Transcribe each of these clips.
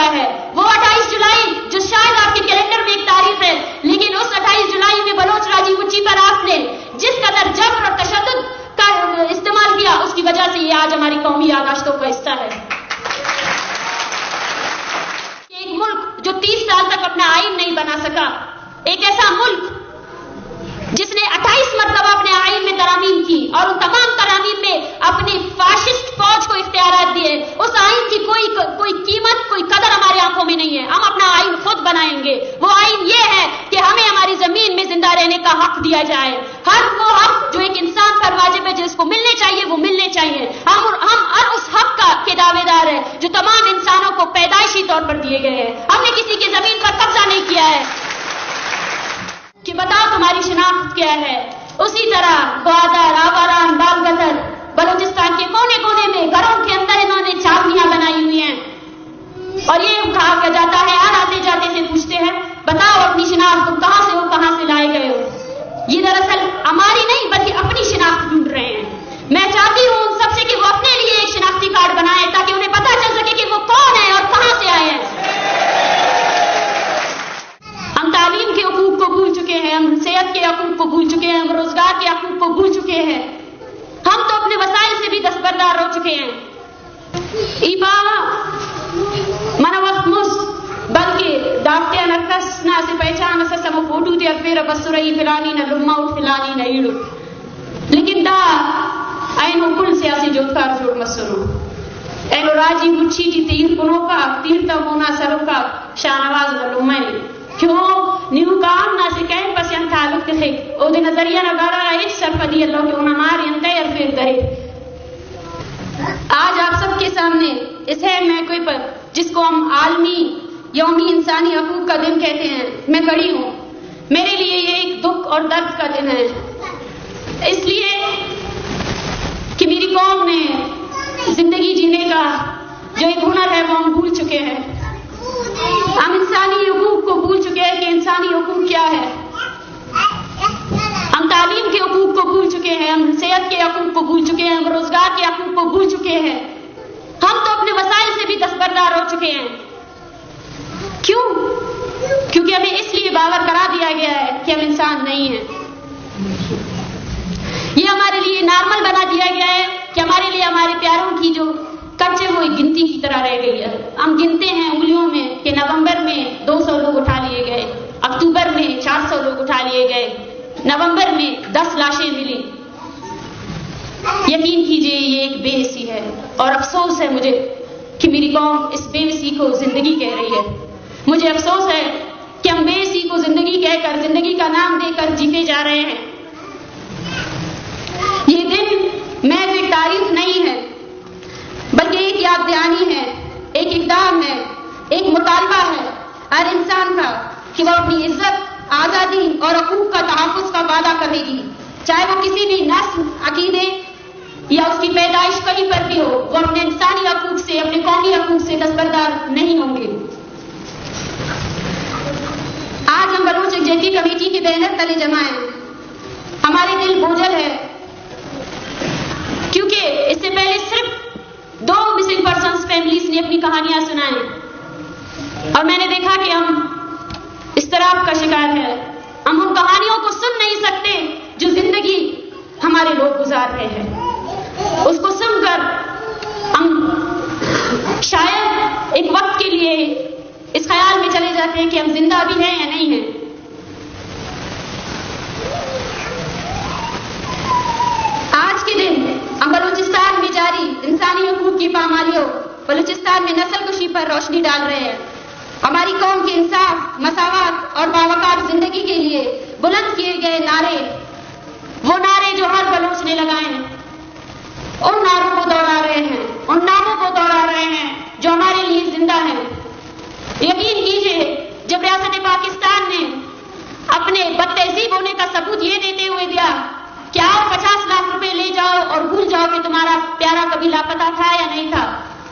چکا ہے. وہ 28 جولائی جو شاید آپ کے کیلنڈر میں ایک تاریخ ہے, لیکن اس 28 جولائی میں بلوچ راجی مچی پر آپ نے جس قدر جبر اور تشدد کا استعمال کیا, اس کی وجہ سے یہ آج ہماری قومی یادداشتوں کا حصہ ہے. ایک ملک جو 30 سال تک اپنا آئین نہیں بنا سکا, ایک ایسا ملک جس نے 28 مرتبہ اپنے آئین میں ترامیم کی اور ان تمام ترامیم میں اپنی فاشسٹ فوج کو اختیارات دیے, اس آئین کی کوئی قیمت, کوئی قدر ہماری آنکھوں میں نہیں ہے. ہم اپنا آئین خود بنائیں گے. وہ آئین یہ ہے کہ ہمیں ہماری زمین میں زندہ رہنے کا حق دیا جائے. ہر وہ حق جو ایک انسان پر واجب ہے, جس کو ملنے چاہیے وہ ملنے چاہیے. ہم ہر اس حق کے دعوے دار ہیں جو تمام انسانوں کو پیدائشی طور پر دیے گئے ہیں. ہم نے کسی کی زمین پر قبضہ نہیں کیا ہے کہ بتاؤ تمہاری شناخت کیا ہے. اسی طرح گوادر, آواران, بالگدر, بلوچستان کے کونے کونے میں گھروں کے اندر انہوں نے چھاونیاں بنائی ہوئی ہیں اور یہ کہا جاتا ہے, ہر آتے جاتے سے پوچھتے ہیں بتاؤ اپنی شناخت, تم کہاں سے ہو, کہاں سے لائے گئے ہو. یہ دراصل ہماری نہیں بلکہ اپنی شناخت ڈھونڈ رہے ہیں. میں چاہتی ہوں ان سب سے کہ وہ اپنے لیے ایک شناختی کارڈ بنائیں تاکہ انہیں پتہ چل سکے کہ وہ کون ہے اور کہاں سے آئے ہیں. ہم تعلیم کے حقوق کو بھول چکے ہیں, ہم صحت کے حقوق کو بھول چکے ہیں, ہم روزگار کے حقوق کو بھول چکے ہیں. ہم تو اپنے وسائل سے بھی دستبردار ہو چکے ہیں. ایبا من وقت مس بلکہ ڈاکٹے نرکس نہ سے پہچان سے سم فوٹو تے پھر بسرئی فلانی نہ لما اٹھ فلانی نہ ایڑو, لیکن دا اینو کل سیاسی جوتکار جوڑ مسرو اینو راجی مچھی جی تیر کنو کا تیرتا مونا سرو کا شاہنواز لمائی کیوں نیو کام نہ سے کہیں پس یم تعلق تھے او دے نظریہ نگارا ایک سرفدی اللہ کے انہا مار ینتے یا پھر درے. آج آپ سب کے سامنے اس ہے محکوے پر جس کو ہم عالمی یومی انسانی حقوق کا دن کہتے ہیں میں کھڑی ہوں. میرے لیے یہ ایک دکھ اور درد کا دن ہے, اس لیے کہ میری قوم نے زندگی جینے کا جو ایک ہنر ہے وہ ہم بھول چکے ہیں. ہم انسانی حقوق کو بھول چکے ہیں کہ انسانی حقوق کیا ہے. ہم تعلیم کے حقوق کو بھول چکے ہیں, ہم صحت کے حقوق کو بھول چکے ہیں, ہم روزگار کے حقوق کو بھول چکے ہیں. ہم تو اپنے وسائل سے بھی دستبردار ہو چکے ہیں. کیوں؟ کیونکہ ہمیں اس لیے باور کرا دیا گیا ہے کہ ہم انسان نہیں ہیں. یہ ہمارے لیے نارمل بنا دیا گیا ہے کہ ہمارے لیے ہمارے پیاروں کی جو کچے وہ ایک گنتی کی طرح رہ گئی ہے. ہم گنتے ہیں انگلیوں میں کہ نومبر میں 200 لوگ اٹھا لیے گئے, اکتوبر میں 400 لوگ اٹھا لیے گئے, نومبر میں 10 لاشیں ملی. یقین کیجئے یہ ایک بے حسی ہے اور افسوس ہے مجھے کہ میری قوم اس بے حسی کو زندگی کہہ رہی ہے. مجھے افسوس ہے کہ ہم بے حسی کو زندگی کہہ کر, زندگی کا نام دے کر جیتے جا رہے ہیں. یہ دن محض ایک تاریخ نہیں ہے بلکہ ایک یاد دہانی ہے, ایک اقدام ہے, ایک مطالبہ ہے ہر انسان کا کہ وہ اپنی عزت, آزادی اور حقوق کا تحفظ کا وعدہ کرے گی, چاہے وہ کسی بھی نسل, عقیدے یا اس کی پیدائش کہیں پر بھی ہو. وہ اپنے انسانی حقوق سے, اپنے قومی حقوق سے دستبردار نہیں ہوں گے. آج ہم بلوچ یکجہتی کمیٹی کے بینر تلے جمع ہیں. ہمارے دل بوجھل ہے کیونکہ اس سے پہلے صرف 2 مسنگ پرسنز فیملیز نے اپنی کہانیاں سنائیں اور میں نے دیکھا کہ ہم اضطراب کا شکار ہے. ہم ان کہانیوں کو سن نہیں سکتے جو زندگی ہمارے لوگ گزار رہے ہیں. اس کو سن کر ہم شاید ایک وقت کے لیے اس خیال میں چلے جاتے ہیں کہ ہم زندہ بھی ہیں یا نہیں ہیں. آج کے دن ہم بلوچستان میں جاری انسانی حقوق کی پامالیوں, بلوچستان میں نسل کشی پر روشنی ڈال رہے ہیں. ہماری قوم کے انصاف, مساوات اور باوقار زندگی کے لیے بلند کیے گئے نعرے, وہ نعرے جو ہر بلوچ نے لگائے ہیں, ان نعروں کو دوہرا رہے ہیں, ان ناموں کو دوہرا رہے ہیں جو ہمارے لیے زندہ ہیں. یقین کیجئے جب ریاست پاکستان نے اپنے بدتہذیب ہونے کا ثبوت یہ دیتے ہوئے دیا کہ آؤ 50 لاکھ روپے لے جاؤ اور بھول جاؤ کہ تمہارا پیارا کبھی لاپتہ تھا یا نہیں تھا,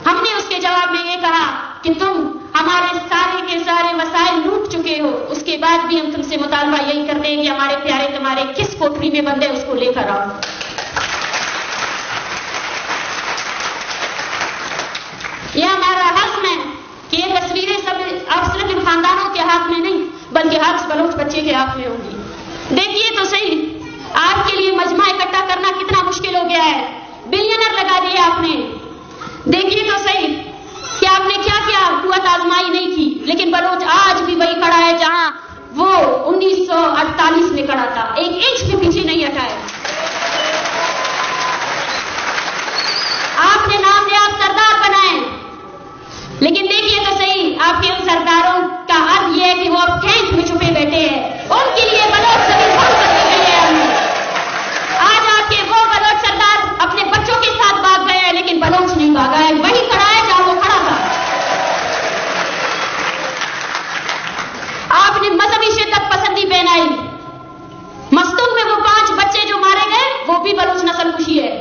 ہم نے اس کے جواب میں یہ کہا کہ تم ہمارے سارے کے سارے وسائل لوٹ چکے ہو, اس کے بعد بھی ہم تم سے مطالبہ یہی کرتے ہیں کہ ہمارے پیارے تمہارے کس کوٹری میں بندے اس کو لے کر آؤ. یہ ہمارا حزم ہے کہ یہ تصویریں سب اب صرف ان خاندانوں کے ہاتھ میں نہیں بلکہ ہر بلوچ بچے کے ہاتھ میں ہوں گی۔ دیکھیے تو صحیح آپ کے لیے مجمع اکٹھا کرنا کتنا مشکل ہو گیا ہے، بلینر لگا دیے آپ نے۔ دیکھیے تو صحیح کہ آپ نے کیا کیا قوت آزمائی نہیں کی، لیکن بلوچ آج بھی وہی کھڑا ہے جہاں وہ 1948 میں کھڑا تھا، ایک انچ بھی پیچھے نہیں ہٹا ہے۔ آپ نے نام نیاب سردار بنائے، لیکن دیکھیے تو صحیح آپ کے ان سرداروں کا حد یہ ہے کہ وہ اب کینٹ میں چھپے بیٹھے ہیں، ان کے لیے بلوچ زمین بند کر دی گئی ہے۔ آج آپ کے وہ بلوچ سردار اپنے بچوں کے ساتھ بھاگ گئے ہیں، لیکن بلوچ نہیں بھاگا ہے، وہی کھڑا ہے جہاں وہ کھڑا تھا۔ آپ نے مذہبی شدت پسندی پہنائی، مستونگ میں وہ 5 بچے جو مارے گئے وہ بھی بلوچ نسل کشی ہے۔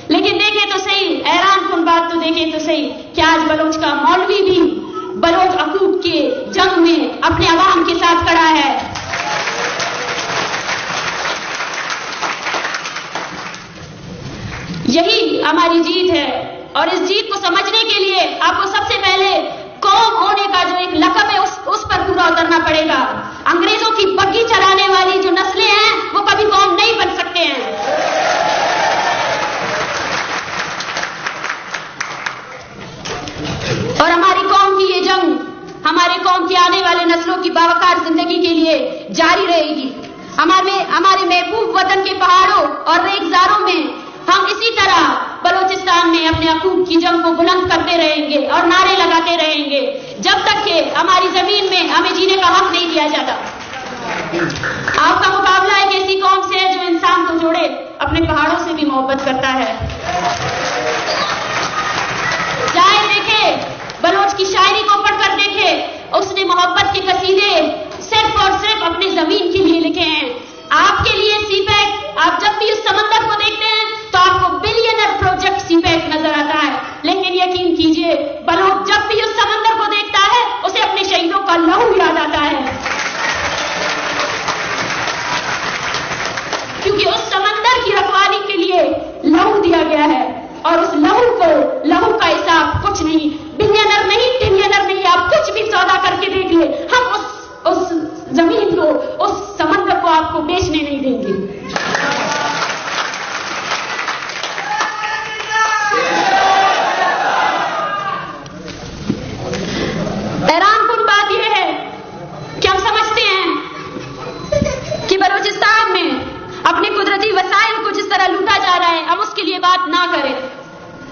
لیکن دیکھیں تو صحیح، حیران کن بات تو دیکھیں تو صحیح کہ آج بلوچ کا مولوی بھی بلوچ حقوق کے جنگ میں اپنے عوام کے ساتھ کھڑا ہے۔ یہی ہماری جیت ہے، اور اس جیت کو سمجھنے کے لیے آپ کو سب سے پہلے قوم ہونے کا جو ایک لقب ہے اس پر پورا اترنا پڑے گا۔ انگریزوں کی بگی چلانے والی جو نسلیں ہیں وہ کبھی قوم نہیں بن سکتے ہیں۔ اور ہماری قوم کی یہ جنگ ہمارے قوم کی آنے والے نسلوں کی باوقار زندگی کے لیے جاری رہے گی۔ ہمارے محبوب وطن کے پہاڑوں اور ریگزاروں میں ہم اسی طرح بلوچستان میں اپنے حقوق کی جنگ کو بلند کرتے رہیں گے اور نعرے لگاتے رہیں گے جب تک کہ ہماری زمین میں ہمیں جینے کا حق نہیں دیا جاتا۔ آپ کا مقابلہ ایک ایسی قوم سے ہے جو انسان کو جوڑے اپنے پہاڑوں سے بھی محبت کرتا ہے۔ جائے دیکھے بلوچ کی شاعری کو پڑھ کر دیکھے، اس نے محبت کے قصیدے صرف اور صرف اپنی زمین کے لیے لکھے ہیں۔ آپ کے لیے سی پیک، آپ جب بھی اس سمندر کو دیکھتے ہیں تو آپ کو بلینر پروجیکٹ سی پیک نظر آتا ہے، لیکن یقین کیجئے بلوچ جب بھی اس سمندر کو دیکھتا ہے اسے اپنے شہیدوں کا لہو یاد آتا ہے، کیونکہ اس سمندر کی رکھوالی کے لیے لہو دیا گیا ہے، اور اس لہو کا حساب کچھ نہیں، بلینر نہیں، ٹریلینر نہیں، آپ کچھ بھی سودا کر کے دیکھ لیں، ہم اس زمین کو، اس سمندر کو آپ کو بیچنے نہیں دیں گے۔ حیران کن بات یہ ہے کہ ہم سمجھتے ہیں کہ بلوچستان میں اپنے قدرتی وسائل کو جس طرح لوٹا جا رہا ہے ہم اس کے لیے بات نہ کریں،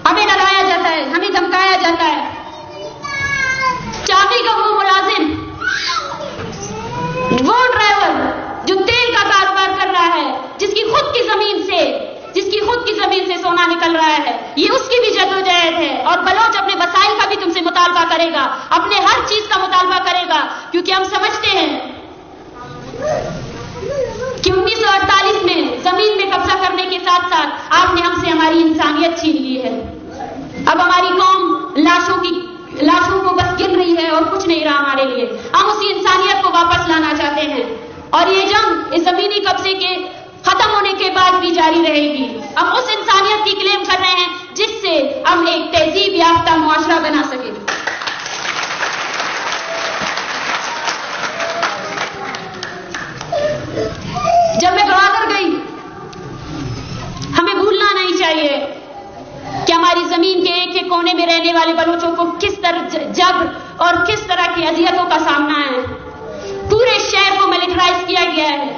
ہمیں ڈرایا جاتا ہے، ہمیں دھمکایا جاتا ہے۔ چاقی کا وہ ملازم، وہ ڈرائیور جو تیل کا کاروبار کر رہا ہے، جس کی خود کی زمین سے سونا نکل رہا ہے، یہ اس کی بھی جدوجہد ہے، اور بلوچ اپنے وسائل کا بھی تم سے مطالبہ کرے گا، اپنے ہر چیز کا مطالبہ کرے گا، کیونکہ ہم سمجھتے ہیں کہ 1948 میں زمین میں قبضہ کرنے کے ساتھ ساتھ آپ نے ہم سے ہماری انسانیت چھین لی ہے۔ اب ہماری قوم لاشوں کو بس گن رہی ہے اور کچھ نہیں رہا ہمارے لیے، ہم اسی انسانیت کو واپس لانا چاہتے ہیں، اور یہ جنگ اس زمینی قبضے کے ختم ہونے کے بعد بھی جاری رہے گی۔ ہم اس انسانیت کی کلیم کر رہے ہیں جس سے ہم ایک تہذیب یافتہ معاشرہ بنا سکیں۔ جب میں گوادر گئی، ہمیں بھولنا نہیں چاہیے کہ ہماری زمین کے ایک ایک کونے میں رہنے والے بلوچوں کو کس طرح جبر اور کس طرح کی اذیتوں کا سامنا ہے۔ پورے شہر کو ملٹرائز کیا گیا ہے۔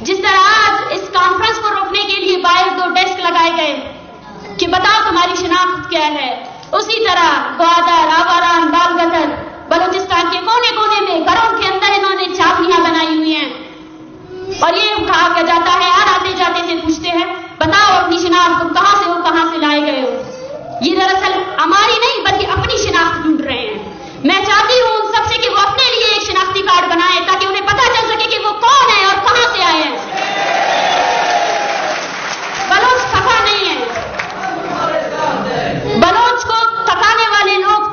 جس طرح آج اس کانفرنس کو روکنے کے لیے باہر 2 ڈیسک لگائے گئے کہ بتاؤ تمہاری شناخت کیا ہے، اسی طرح گوادر، آواران، بال گدر، بلوچستان کے کونے کونے میں گھروں کے اندر انہوں نے چاپیاں بنائی ہوئی ہیں، اور یہ کہا جاتا ہے، ہر آتے جاتے سے پوچھتے ہیں بتاؤ اپنی شناخت، تم کہاں سے ہو، کہاں سے لائے گئے ہو۔ یہ دراصل ہماری نہیں بلکہ اپنی شناخت ڈھونڈ رہے ہیں۔ میں چاہتی ہوں ان سب سے کہ وہ اپنے لیے ایک شناختی کارڈ بنائیں تاکہ انہیں پتہ چل سکے کہ وہ کون ہے اور کہاں سے آئے ہیں۔ بلوچ تھکا نہیں ہے، بلوچ کو تھکانے والے لوگ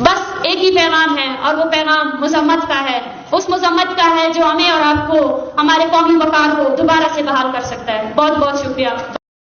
بس ایک ہی پیغام ہے اور وہ پیغام مذمت کا ہے، اس مذمت کا ہے جو ہمیں اور آپ کو، ہمارے قومی وقار کو دوبارہ سے بحال کر سکتا ہے۔ بہت بہت شکریہ۔